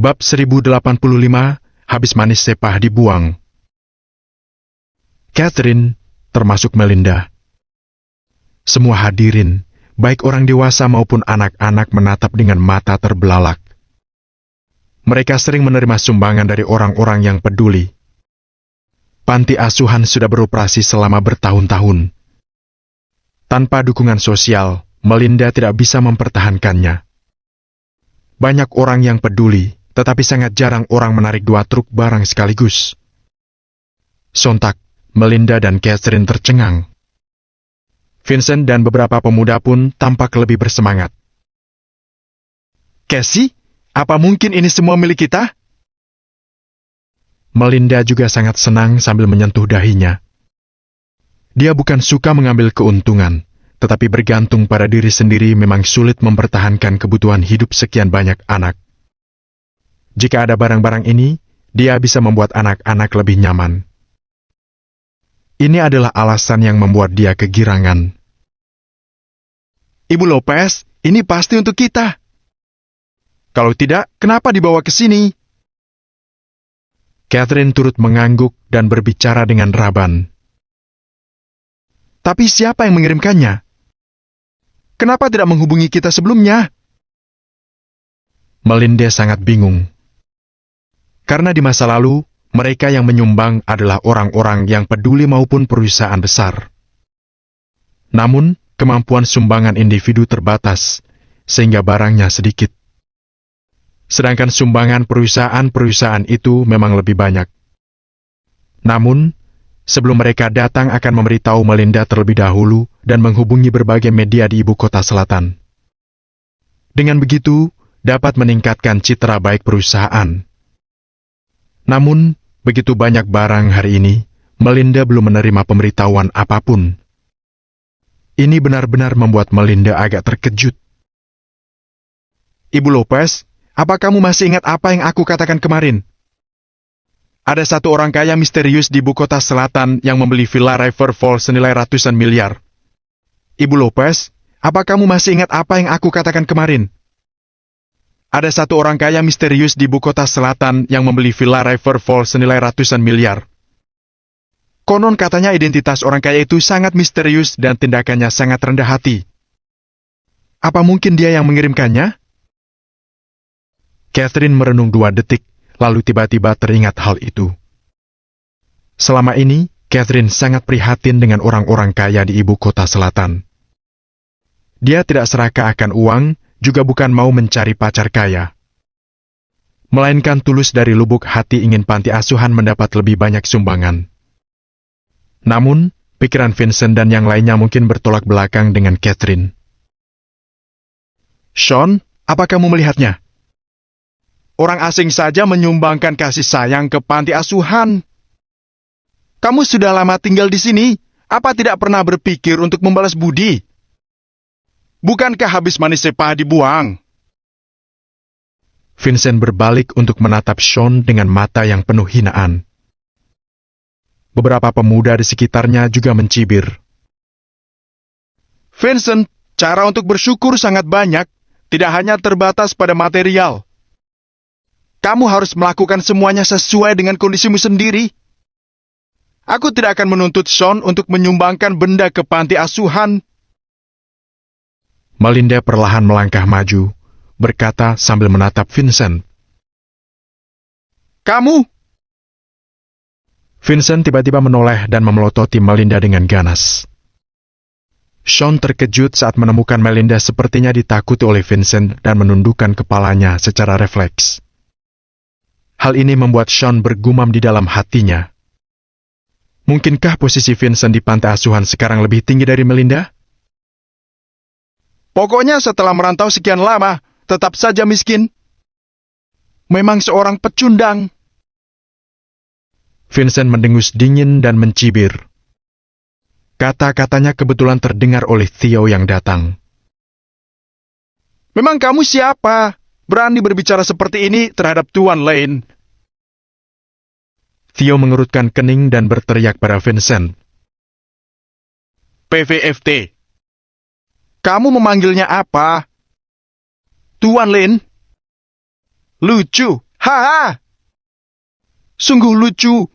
Bab 1085, habis manis sepah dibuang. Catherine, termasuk Melinda. Semua hadirin, baik orang dewasa maupun anak-anak menatap dengan mata terbelalak. Mereka sering menerima sumbangan dari orang-orang yang peduli. Panti asuhan sudah beroperasi selama bertahun-tahun. Tanpa dukungan sosial, Melinda tidak bisa mempertahankannya. Banyak orang yang peduli, tetapi sangat jarang orang menarik 2 truk barang sekaligus. Sontak, Melinda dan Catherine tercengang. Vincent dan beberapa pemuda pun tampak lebih bersemangat. Cassie, apa mungkin ini semua milik kita? Melinda juga sangat senang sambil menyentuh dahinya. Dia bukan suka mengambil keuntungan, tetapi bergantung pada diri sendiri memang sulit mempertahankan kebutuhan hidup sekian banyak anak. Jika ada barang-barang ini, dia bisa membuat anak-anak lebih nyaman. Ini adalah alasan yang membuat dia kegirangan. Ibu Lopez, ini pasti untuk kita. Kalau tidak, kenapa dibawa ke sini? Catherine turut mengangguk dan berbicara dengan Raban. Tapi siapa yang mengirimkannya? Kenapa tidak menghubungi kita sebelumnya? Melinda sangat bingung. Karena di masa lalu, mereka yang menyumbang adalah orang-orang yang peduli maupun perusahaan besar. Namun, kemampuan sumbangan individu terbatas, sehingga barangnya sedikit. Sedangkan sumbangan perusahaan-perusahaan itu memang lebih banyak. Namun, sebelum mereka datang akan memberitahu Melinda terlebih dahulu dan menghubungi berbagai media di ibu kota selatan. Dengan begitu, dapat meningkatkan citra baik perusahaan. Namun, begitu banyak barang hari ini, Melinda belum menerima pemberitahuan apapun. Ini benar-benar membuat Melinda agak terkejut. Ibu Lopez, apa kamu masih ingat apa yang aku katakan kemarin? Ada satu orang kaya misterius di ibu kota selatan yang membeli Villa River Falls senilai ratusan miliar. Ibu Lopez, apa kamu masih ingat apa yang aku katakan kemarin? Ada satu orang kaya misterius di ibu kota selatan yang membeli Villa River Falls senilai ratusan miliar. Konon katanya identitas orang kaya itu sangat misterius dan tindakannya sangat rendah hati. Apa mungkin dia yang mengirimkannya? Catherine merenung 2 detik, lalu tiba-tiba teringat hal itu. Selama ini, Catherine sangat prihatin dengan orang-orang kaya di ibu kota selatan. Dia tidak serakah akan uang, juga bukan mau mencari pacar kaya. Melainkan tulus dari lubuk hati ingin panti asuhan mendapat lebih banyak sumbangan. Namun, pikiran Vincent dan yang lainnya mungkin bertolak belakang dengan Catherine. Sean, apa kamu melihatnya? Orang asing saja menyumbangkan kasih sayang ke panti asuhan. Kamu sudah lama tinggal di sini, apa tidak pernah berpikir untuk membalas budi? Bukankah habis manis sepah dibuang? Vincent berbalik untuk menatap Sean dengan mata yang penuh hinaan. Beberapa pemuda di sekitarnya juga mencibir. Vincent, cara untuk bersyukur sangat banyak, tidak hanya terbatas pada material. Kamu harus melakukan semuanya sesuai dengan kondisimu sendiri. Aku tidak akan menuntut Sean untuk menyumbangkan benda ke panti asuhan. Melinda perlahan melangkah maju, berkata sambil menatap Vincent. Kamu! Vincent tiba-tiba menoleh dan memelototi Melinda dengan ganas. Sean terkejut saat menemukan Melinda sepertinya ditakuti oleh Vincent dan menundukkan kepalanya secara refleks. Hal ini membuat Sean bergumam di dalam hatinya. Mungkinkah posisi Vincent di panti asuhan sekarang lebih tinggi dari Melinda? Pokoknya setelah merantau sekian lama, tetap saja miskin. Memang seorang pecundang. Vincent mendengus dingin dan mencibir. Kata-katanya kebetulan terdengar oleh Theo yang datang. Memang kamu siapa? Berani berbicara seperti ini terhadap Tuan Lane? Theo mengerutkan kening dan berteriak pada Vincent. PVFT. Kamu memanggilnya apa? Tuan Lin? Lucu, Ha! Sungguh lucu.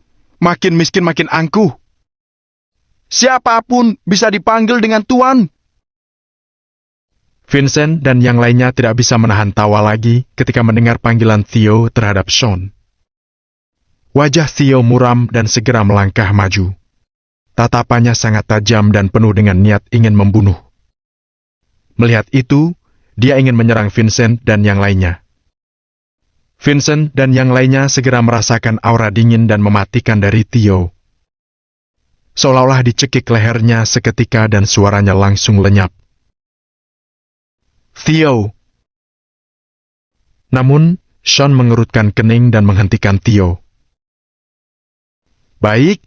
Makin miskin makin angkuh. Siapapun bisa dipanggil dengan Tuan. Vincent dan yang lainnya tidak bisa menahan tawa lagi ketika mendengar panggilan Theo terhadap Sean. Wajah Theo muram dan segera melangkah maju. Tatapannya sangat tajam dan penuh dengan niat ingin membunuh. Melihat itu, dia ingin menyerang Vincent dan yang lainnya. Vincent dan yang lainnya segera merasakan aura dingin dan mematikan dari Theo. Seolah-olah dicekik lehernya seketika dan suaranya langsung lenyap. Theo. Namun, Sean mengerutkan kening dan menghentikan Theo. Baik.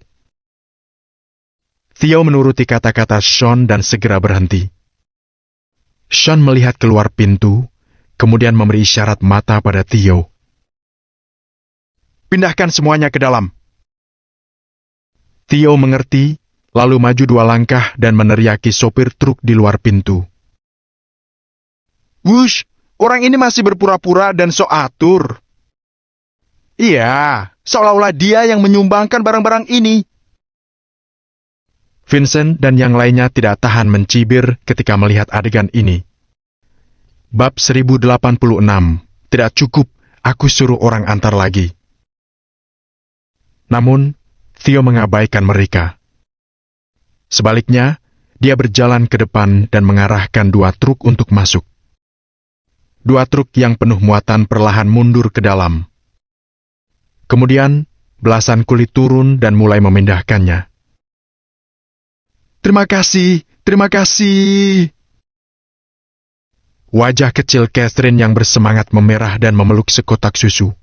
Theo menuruti kata-kata Sean dan segera berhenti. Sean melihat keluar pintu, kemudian memberi isyarat mata pada Theo. Pindahkan semuanya ke dalam. Theo mengerti, lalu maju 2 langkah dan meneriaki sopir truk di luar pintu. Wush, orang ini masih berpura-pura dan sok atur. Iya, seolah-olah dia yang menyumbangkan barang-barang ini. Vincent dan yang lainnya tidak tahan mencibir ketika melihat adegan ini. Bab 1086, tidak cukup, aku suruh orang antar lagi. Namun, Theo mengabaikan mereka. Sebaliknya, dia berjalan ke depan dan mengarahkan 2 truk untuk masuk. 2 truk yang penuh muatan perlahan mundur ke dalam. Kemudian, belasan kulit turun dan mulai memindahkannya. Terima kasih, terima kasih. Wajah kecil Catherine yang bersemangat memerah dan memeluk sekotak susu.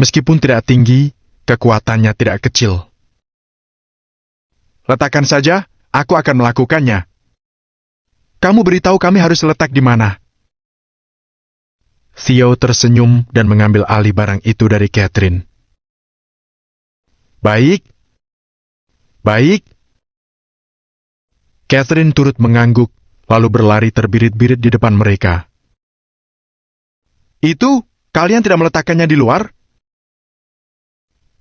Meskipun tidak tinggi, kekuatannya tidak kecil. Letakkan saja, aku akan melakukannya. Kamu beritahu kami harus letak di mana. Theo tersenyum dan mengambil alih barang itu dari Catherine. Baik. Baik. Catherine turut mengangguk, lalu berlari terbirit-birit di depan mereka. Itu, kalian tidak meletakkannya di luar?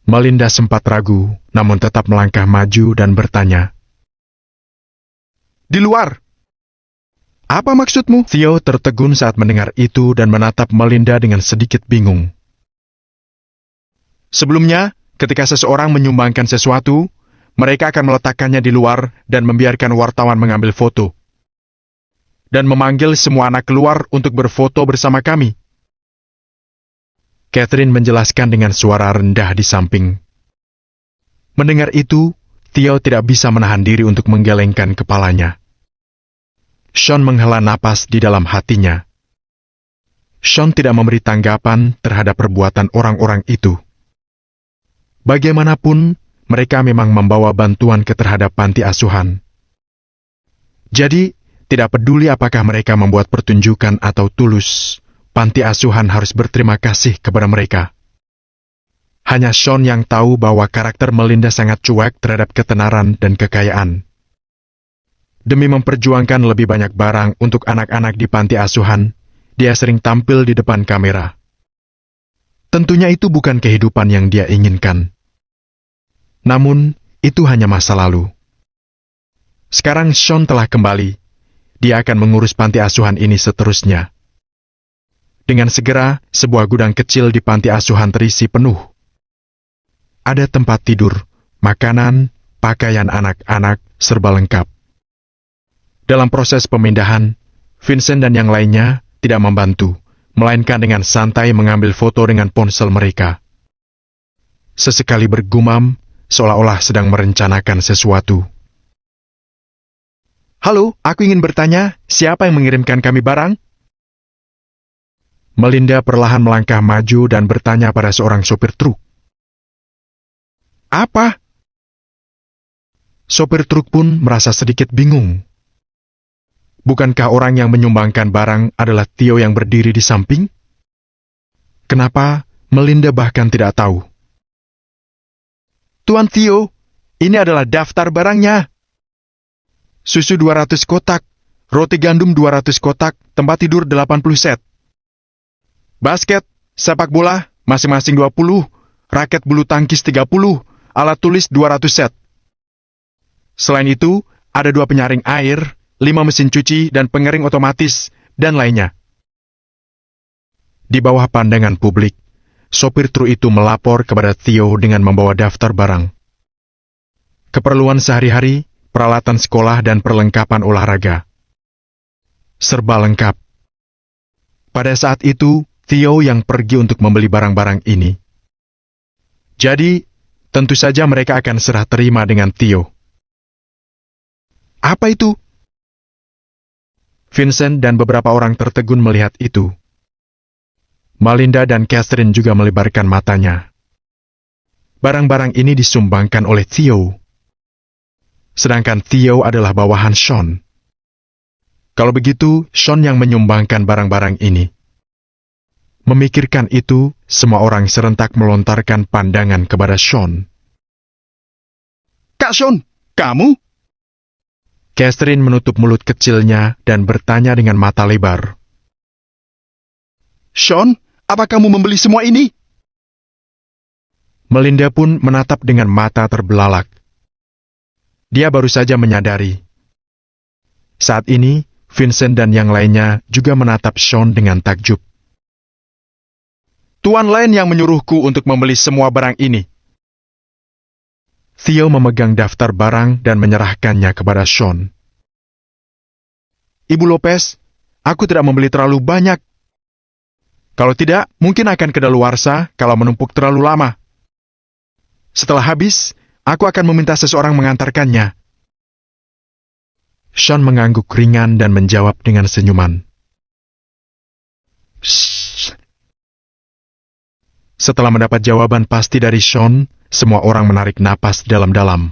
Melinda sempat ragu, namun tetap melangkah maju dan bertanya. Di luar? Apa maksudmu? Theo tertegun saat mendengar itu dan menatap Melinda dengan sedikit bingung. Sebelumnya, ketika seseorang menyumbangkan sesuatu, mereka akan meletakkannya di luar dan membiarkan wartawan mengambil foto. Dan memanggil semua anak keluar untuk berfoto bersama kami. Catherine menjelaskan dengan suara rendah di samping. Mendengar itu, Theo tidak bisa menahan diri untuk menggelengkan kepalanya. Sean menghela napas di dalam hatinya. Sean tidak memberi tanggapan terhadap perbuatan orang-orang itu. Bagaimanapun, mereka memang membawa bantuan terhadap panti asuhan. Jadi, tidak peduli apakah mereka membuat pertunjukan atau tulus, panti asuhan harus berterima kasih kepada mereka. Hanya Sean yang tahu bahwa karakter Melinda sangat cuek terhadap ketenaran dan kekayaan. Demi memperjuangkan lebih banyak barang untuk anak-anak di panti asuhan, dia sering tampil di depan kamera. Tentunya itu bukan kehidupan yang dia inginkan. Namun, itu hanya masa lalu. Sekarang Sean telah kembali. Dia akan mengurus panti asuhan ini seterusnya. Dengan segera, sebuah gudang kecil di panti asuhan terisi penuh. Ada tempat tidur, makanan, pakaian anak-anak, serba lengkap. Dalam proses pemindahan, Vincent dan yang lainnya tidak membantu, melainkan dengan santai mengambil foto dengan ponsel mereka. Sesekali bergumam, seolah-olah sedang merencanakan sesuatu. Halo, aku ingin bertanya, siapa yang mengirimkan kami barang? Melinda perlahan melangkah maju dan bertanya pada seorang sopir truk. Apa? Sopir truk pun merasa sedikit bingung. Bukankah orang yang menyumbangkan barang adalah Theo yang berdiri di samping? Kenapa Melinda bahkan tidak tahu? Tuan Theo, ini adalah daftar barangnya. Susu 200 kotak, roti gandum 200 kotak, tempat tidur 80 set. Basket, sepak bola masing-masing 20, raket bulu tangkis 30, alat tulis 200 set. Selain itu, ada 2 penyaring air, 5 mesin cuci dan pengering otomatis, dan lainnya. Di bawah pandangan publik, sopir truk itu melapor kepada Theo dengan membawa daftar barang. Keperluan sehari-hari, peralatan sekolah dan perlengkapan olahraga. Serba lengkap. Pada saat itu, Theo yang pergi untuk membeli barang-barang ini. Jadi, tentu saja mereka akan serah terima dengan Theo. Apa itu? Vincent dan beberapa orang tertegun melihat itu. Melinda dan Catherine juga melebarkan matanya. Barang-barang ini disumbangkan oleh Theo. Sedangkan Theo adalah bawahan Sean. Kalau begitu, Sean yang menyumbangkan barang-barang ini. Memikirkan itu, semua orang serentak melontarkan pandangan kepada Sean. Kak Sean, kamu? Catherine menutup mulut kecilnya dan bertanya dengan mata lebar. Sean, apa kamu membeli semua ini? Melinda pun menatap dengan mata terbelalak. Dia baru saja menyadari. Saat ini, Vincent dan yang lainnya juga menatap Sean dengan takjub. Tuan lain yang menyuruhku untuk membeli semua barang ini. Theo memegang daftar barang dan menyerahkannya kepada Sean. Ibu Lopez, aku tidak membeli terlalu banyak. Kalau tidak, mungkin akan kedaluarsa kalau menumpuk terlalu lama. Setelah habis, aku akan meminta seseorang mengantarkannya. Sean mengangguk ringan dan menjawab dengan senyuman. Shh. Setelah mendapat jawaban pasti dari Sean, semua orang menarik napas dalam-dalam.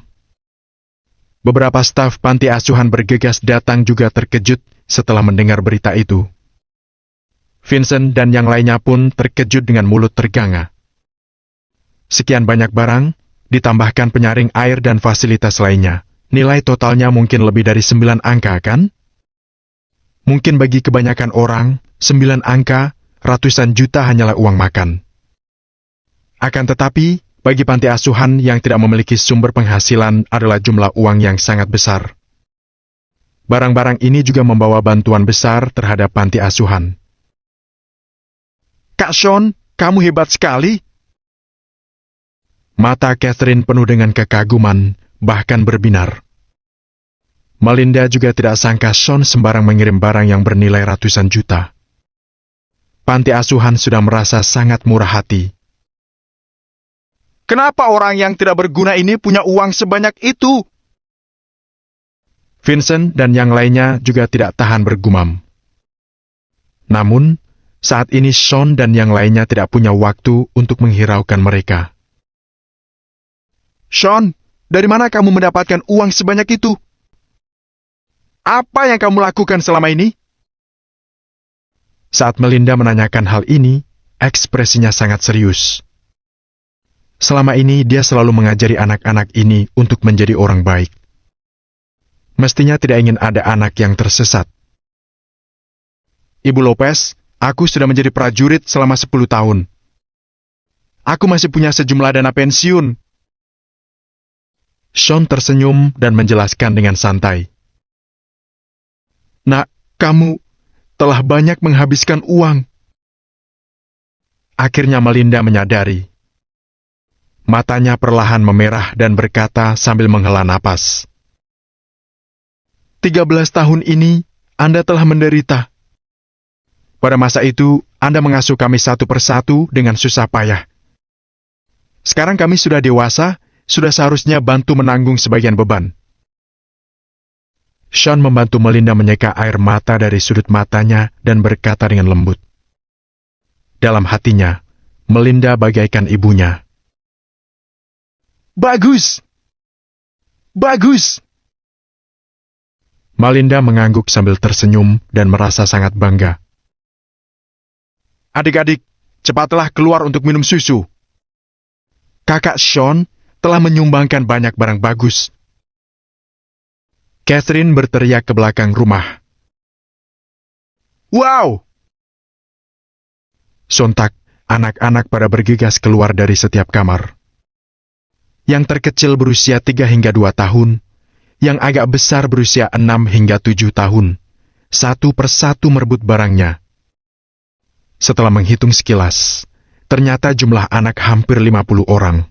Beberapa staf panti asuhan bergegas datang juga terkejut setelah mendengar berita itu. Vincent dan yang lainnya pun terkejut dengan mulut terganga. Sekian banyak barang, ditambahkan penyaring air dan fasilitas lainnya. Nilai totalnya mungkin lebih dari 9 angka, kan? Mungkin bagi kebanyakan orang, 9 angka, ratusan juta hanyalah uang makan. Akan tetapi, bagi panti asuhan yang tidak memiliki sumber penghasilan adalah jumlah uang yang sangat besar. Barang-barang ini juga membawa bantuan besar terhadap panti asuhan. Kak Sean, kamu hebat sekali. Mata Catherine penuh dengan kekaguman, bahkan berbinar. Melinda juga tidak sangka Sean sembarang mengirim barang yang bernilai ratusan juta. Panti asuhan sudah merasa sangat murah hati. Kenapa orang yang tidak berguna ini punya uang sebanyak itu? Vincent dan yang lainnya juga tidak tahan bergumam. Namun, saat ini Sean dan yang lainnya tidak punya waktu untuk menghiraukan mereka. Sean, dari mana kamu mendapatkan uang sebanyak itu? Apa yang kamu lakukan selama ini? Saat Melinda menanyakan hal ini, ekspresinya sangat serius. Selama ini dia selalu mengajari anak-anak ini untuk menjadi orang baik. Mestinya tidak ingin ada anak yang tersesat. Ibu Lopez, aku sudah menjadi prajurit selama 10 tahun. Aku masih punya sejumlah dana pensiun. Sean tersenyum dan menjelaskan dengan santai. Nak, kamu telah banyak menghabiskan uang. Akhirnya Melinda menyadari. Matanya perlahan memerah dan berkata sambil menghela napas. 13 tahun ini, Anda telah menderita. Pada masa itu, Anda mengasuh kami satu persatu dengan susah payah. Sekarang kami sudah dewasa, sudah seharusnya bantu menanggung sebagian beban. Sean membantu Melinda menyeka air mata dari sudut matanya dan berkata dengan lembut. Dalam hatinya, Melinda bagaikan ibunya. Bagus! Bagus! Melinda mengangguk sambil tersenyum dan merasa sangat bangga. Adik-adik, cepatlah keluar untuk minum susu. Kakak Sean telah menyumbangkan banyak barang bagus. Catherine berteriak ke belakang rumah. Wow! Sontak, anak-anak pada bergegas keluar dari setiap kamar. Yang terkecil berusia 3 hingga 2 tahun, yang agak besar berusia 6 hingga 7 tahun, satu persatu merebut barangnya. Setelah menghitung sekilas, ternyata jumlah anak hampir 50 orang.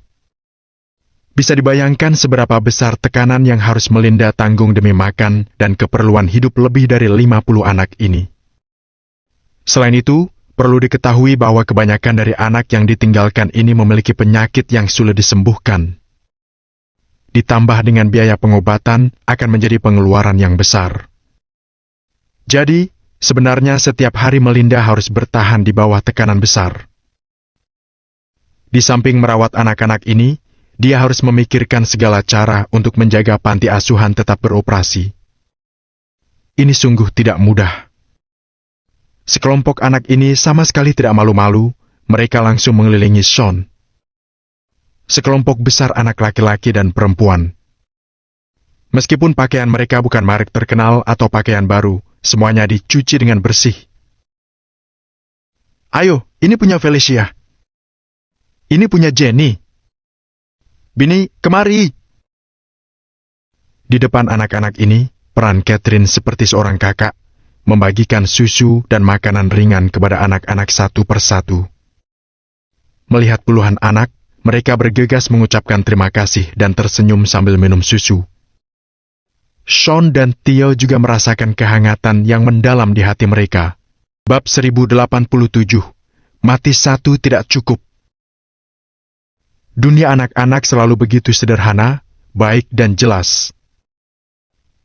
Bisa dibayangkan seberapa besar tekanan yang harus Melinda tanggung demi makan dan keperluan hidup lebih dari 50 anak ini. Selain itu, perlu diketahui bahwa kebanyakan dari anak yang ditinggalkan ini memiliki penyakit yang sulit disembuhkan. Ditambah dengan biaya pengobatan akan menjadi pengeluaran yang besar. Jadi, sebenarnya setiap hari Melinda harus bertahan di bawah tekanan besar. Di samping merawat anak-anak ini, dia harus memikirkan segala cara untuk menjaga panti asuhan tetap beroperasi. Ini sungguh tidak mudah. Sekelompok anak ini sama sekali tidak malu-malu, mereka langsung mengelilingi Sean. Sekelompok besar anak laki-laki dan perempuan. Meskipun pakaian mereka bukan merek terkenal atau pakaian baru, semuanya dicuci dengan bersih. Ayo, ini punya Felicia. Ini punya Jenny. Bini, kemari. Di depan anak-anak ini, peran Catherine seperti seorang kakak, membagikan susu dan makanan ringan kepada anak-anak satu persatu. Melihat puluhan anak, mereka bergegas mengucapkan terima kasih dan tersenyum sambil minum susu. Sean dan Theo juga merasakan kehangatan yang mendalam di hati mereka. Bab 1087, mati satu tidak cukup. Dunia anak-anak selalu begitu sederhana, baik dan jelas.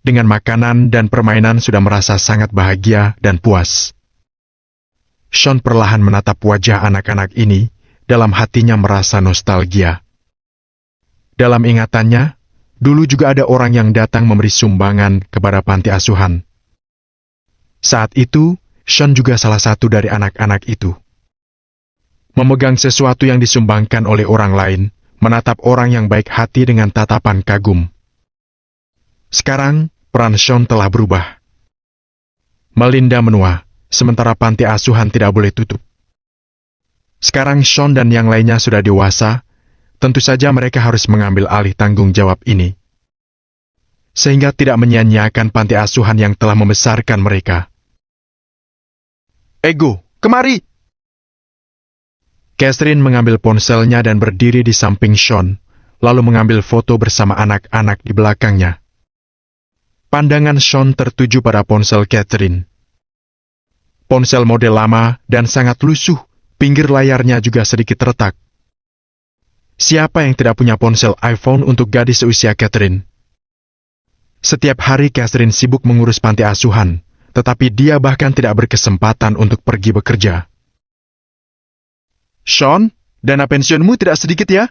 Dengan makanan dan permainan sudah merasa sangat bahagia dan puas. Sean perlahan menatap wajah anak-anak ini, dalam hatinya merasa nostalgia. Dalam ingatannya, dulu juga ada orang yang datang memberi sumbangan kepada panti asuhan. Saat itu, Sean juga salah satu dari anak-anak itu. Memegang sesuatu yang disumbangkan oleh orang lain, menatap orang yang baik hati dengan tatapan kagum. Sekarang, peran Sean telah berubah. Melinda menua, sementara panti asuhan tidak boleh tutup. Sekarang Sean dan yang lainnya sudah dewasa, tentu saja mereka harus mengambil alih tanggung jawab ini. Sehingga tidak menyia-nyiakan panti asuhan yang telah membesarkan mereka. Ego, kemari! Catherine mengambil ponselnya dan berdiri di samping Sean, lalu mengambil foto bersama anak-anak di belakangnya. Pandangan Sean tertuju pada ponsel Catherine. Ponsel model lama dan sangat lusuh, pinggir layarnya juga sedikit retak. Siapa yang tidak punya ponsel iPhone untuk gadis seusia Catherine? Setiap hari Catherine sibuk mengurus panti asuhan, tetapi dia bahkan tidak berkesempatan untuk pergi bekerja. Sean, dana pensiunmu tidak sedikit ya?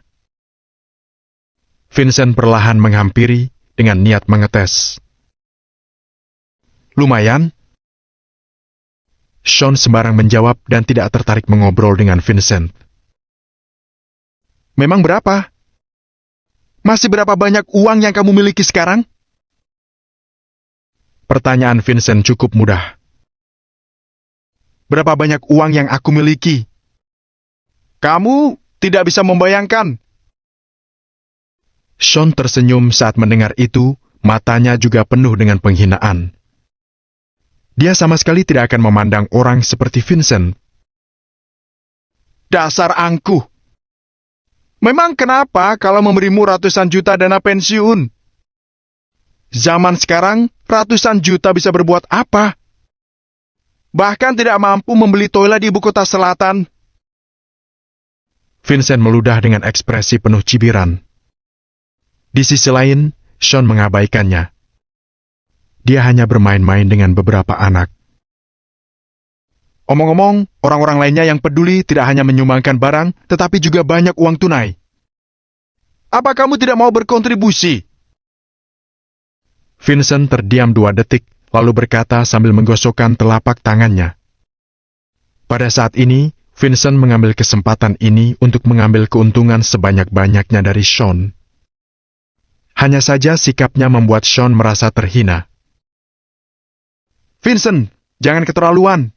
Vincent perlahan menghampiri dengan niat mengetes. Lumayan. Sean sembarang menjawab dan tidak tertarik mengobrol dengan Vincent. Memang berapa? Masih berapa banyak uang yang kamu miliki sekarang? Pertanyaan Vincent cukup mudah. Berapa banyak uang yang aku miliki? Kamu tidak bisa membayangkan. Sean tersenyum saat mendengar itu, matanya juga penuh dengan penghinaan. Dia sama sekali tidak akan memandang orang seperti Vincent. Dasar angkuh. Memang kenapa kalau memberimu ratusan juta dana pensiun? Zaman sekarang, ratusan juta bisa berbuat apa? Bahkan tidak mampu membeli toilet di ibu kota selatan. Vincent meludah dengan ekspresi penuh cibiran. Di sisi lain, Sean mengabaikannya. Dia hanya bermain-main dengan beberapa anak. Omong-omong, orang-orang lainnya yang peduli tidak hanya menyumbangkan barang, tetapi juga banyak uang tunai. Apa kamu tidak mau berkontribusi? Vincent terdiam 2 detik, lalu berkata sambil menggosokkan telapak tangannya. Pada saat ini, Vincent mengambil kesempatan ini untuk mengambil keuntungan sebanyak-banyaknya dari Sean. Hanya saja sikapnya membuat Sean merasa terhina. Vincent, jangan keterlaluan.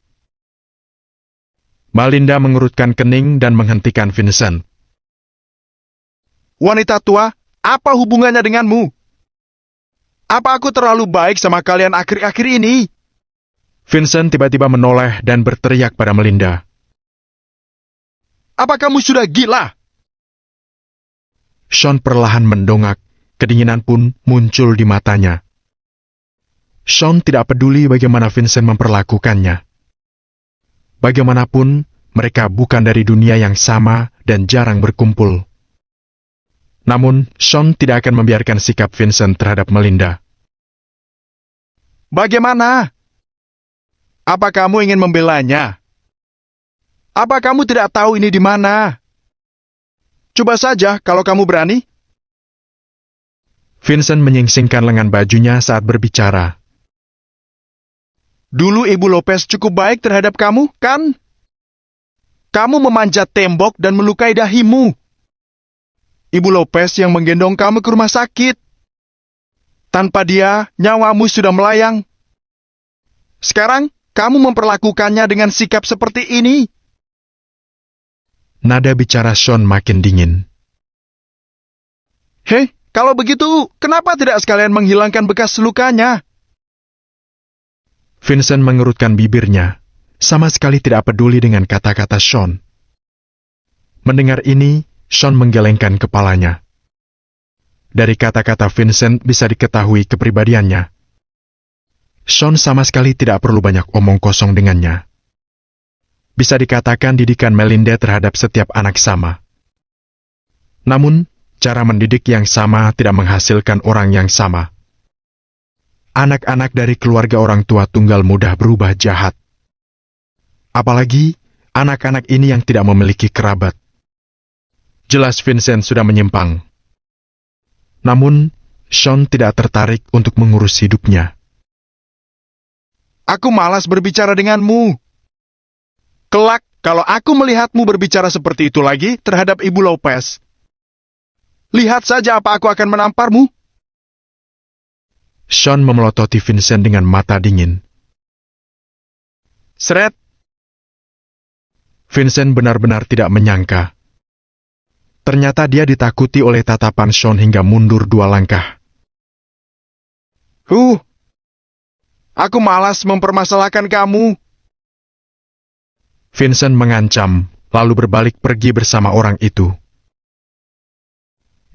Melinda mengerutkan kening dan menghentikan Vincent. Wanita tua, apa hubungannya denganmu? Apa aku terlalu baik sama kalian akhir-akhir ini? Vincent tiba-tiba menoleh dan berteriak pada Melinda. Apa kamu sudah gila? Sean perlahan mendongak, kedinginan pun muncul di matanya. Sean tidak peduli bagaimana Vincent memperlakukannya. Bagaimanapun, mereka bukan dari dunia yang sama dan jarang berkumpul. Namun, Sean tidak akan membiarkan sikap Vincent terhadap Melinda. Bagaimana? Apa kamu ingin membelanya? Apa kamu tidak tahu ini di mana? Coba saja kalau kamu berani. Vincent menyingsingkan lengan bajunya saat berbicara. Dulu Ibu Lopez cukup baik terhadap kamu, kan? Kamu memanjat tembok dan melukai dahimu. Ibu Lopez yang menggendong kamu ke rumah sakit. Tanpa dia, nyawamu sudah melayang. Sekarang, kamu memperlakukannya dengan sikap seperti ini. Nada bicara Sean makin dingin. Hei, kalau begitu, kenapa tidak sekalian menghilangkan bekas lukanya? Vincent mengerutkan bibirnya, sama sekali tidak peduli dengan kata-kata Sean. Mendengar ini, Sean menggelengkan kepalanya. Dari kata-kata Vincent bisa diketahui kepribadiannya. Sean sama sekali tidak perlu banyak omong kosong dengannya. Bisa dikatakan didikan Melinda terhadap setiap anak sama. Namun, cara mendidik yang sama tidak menghasilkan orang yang sama. Anak-anak dari keluarga orang tua tunggal mudah berubah jahat. Apalagi, anak-anak ini yang tidak memiliki kerabat. Jelas Vincent sudah menyimpang. Namun, Sean tidak tertarik untuk mengurus hidupnya. Aku malas berbicara denganmu. Kelak, kalau aku melihatmu berbicara seperti itu lagi terhadap Ibu Lopez. Lihat saja apa aku akan menamparmu. Sean memelototi Vincent dengan mata dingin. Seret. Vincent benar-benar tidak menyangka. Ternyata dia ditakuti oleh tatapan Sean hingga mundur 2 langkah. Aku malas mempermasalahkan kamu. Vincent mengancam, lalu berbalik pergi bersama orang itu.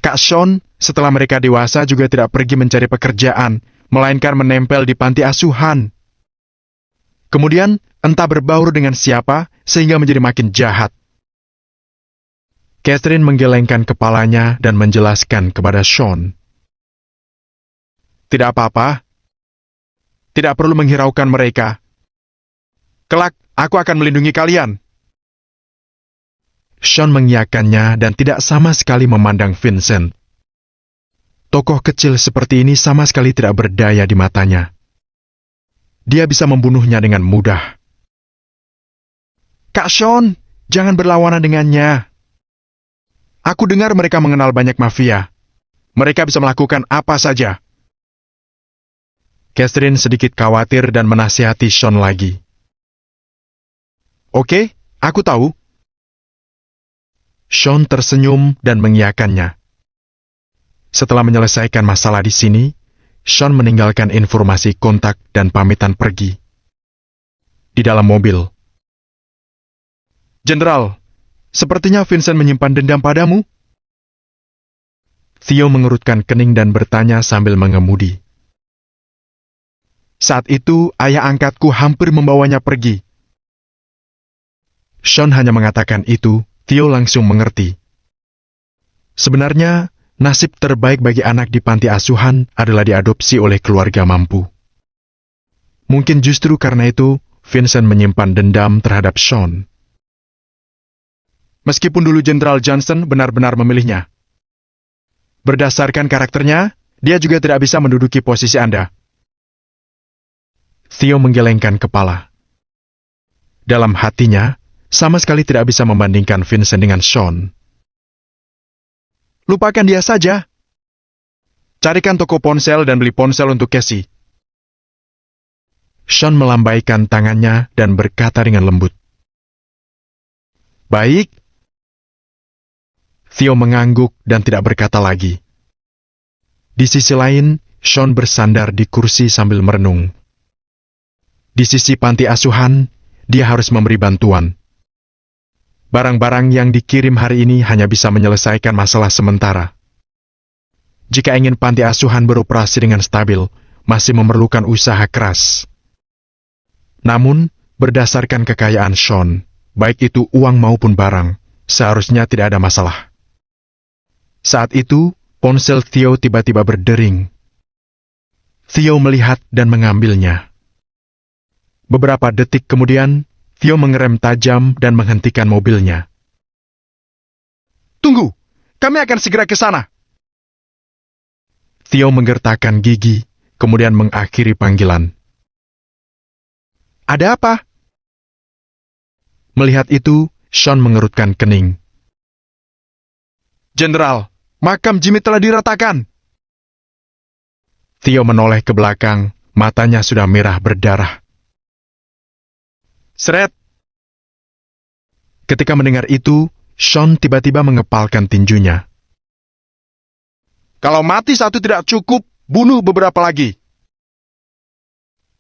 Kak Sean, setelah mereka dewasa juga tidak pergi mencari pekerjaan, melainkan menempel di panti asuhan. Kemudian, entah berbaur dengan siapa, sehingga menjadi makin jahat. Catherine menggelengkan kepalanya dan menjelaskan kepada Sean. Tidak apa-apa. Tidak perlu menghiraukan mereka. Kelak, aku akan melindungi kalian. Sean mengiyakannya dan tidak sama sekali memandang Vincent. Tokoh kecil seperti ini sama sekali tidak berdaya di matanya. Dia bisa membunuhnya dengan mudah. Kak Sean, jangan berlawanan dengannya. Aku dengar mereka mengenal banyak mafia. Mereka bisa melakukan apa saja. Catherine sedikit khawatir dan menasihati Sean lagi. Oke, aku tahu. Sean tersenyum dan mengiyakannya. Setelah menyelesaikan masalah di sini, Sean meninggalkan informasi kontak dan pamitan pergi. Di dalam mobil. Jenderal, sepertinya Vincent menyimpan dendam padamu. Theo mengerutkan kening dan bertanya sambil mengemudi. Saat itu, ayah angkatku hampir membawanya pergi. Sean hanya mengatakan itu, Theo langsung mengerti. Sebenarnya, nasib terbaik bagi anak di panti asuhan adalah diadopsi oleh keluarga mampu. Mungkin justru karena itu, Vincent menyimpan dendam terhadap Sean. Meskipun dulu Jenderal Johnson benar-benar memilihnya. Berdasarkan karakternya, dia juga tidak bisa menduduki posisi Anda. Theo menggelengkan kepala. Dalam hatinya, sama sekali tidak bisa membandingkan Vincent dengan Sean. Lupakan dia saja. Carikan toko ponsel dan beli ponsel untuk Cassie. Sean melambaikan tangannya dan berkata dengan lembut. Baik. Theo mengangguk dan tidak berkata lagi. Di sisi lain, Sean bersandar di kursi sambil merenung. Di sisi panti asuhan, dia harus memberi bantuan. Barang-barang yang dikirim hari ini hanya bisa menyelesaikan masalah sementara. Jika ingin panti asuhan beroperasi dengan stabil, masih memerlukan usaha keras. Namun, berdasarkan kekayaan Sean, baik itu uang maupun barang, seharusnya tidak ada masalah. Saat itu, ponsel Theo tiba-tiba berdering. Theo melihat dan mengambilnya. Beberapa detik kemudian, Theo mengerem tajam dan menghentikan mobilnya. Tunggu, kami akan segera ke sana. Theo menggertakkan gigi, kemudian mengakhiri panggilan. Ada apa? Melihat itu, Sean mengerutkan kening. Jenderal, makam Jimmy telah diratakan. Theo menoleh ke belakang, matanya sudah merah berdarah. Seret. Ketika mendengar itu, Sean tiba-tiba mengepalkan tinjunya. Kalau mati satu tidak cukup, bunuh beberapa lagi.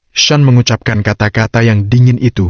Sean mengucapkan kata-kata yang dingin itu.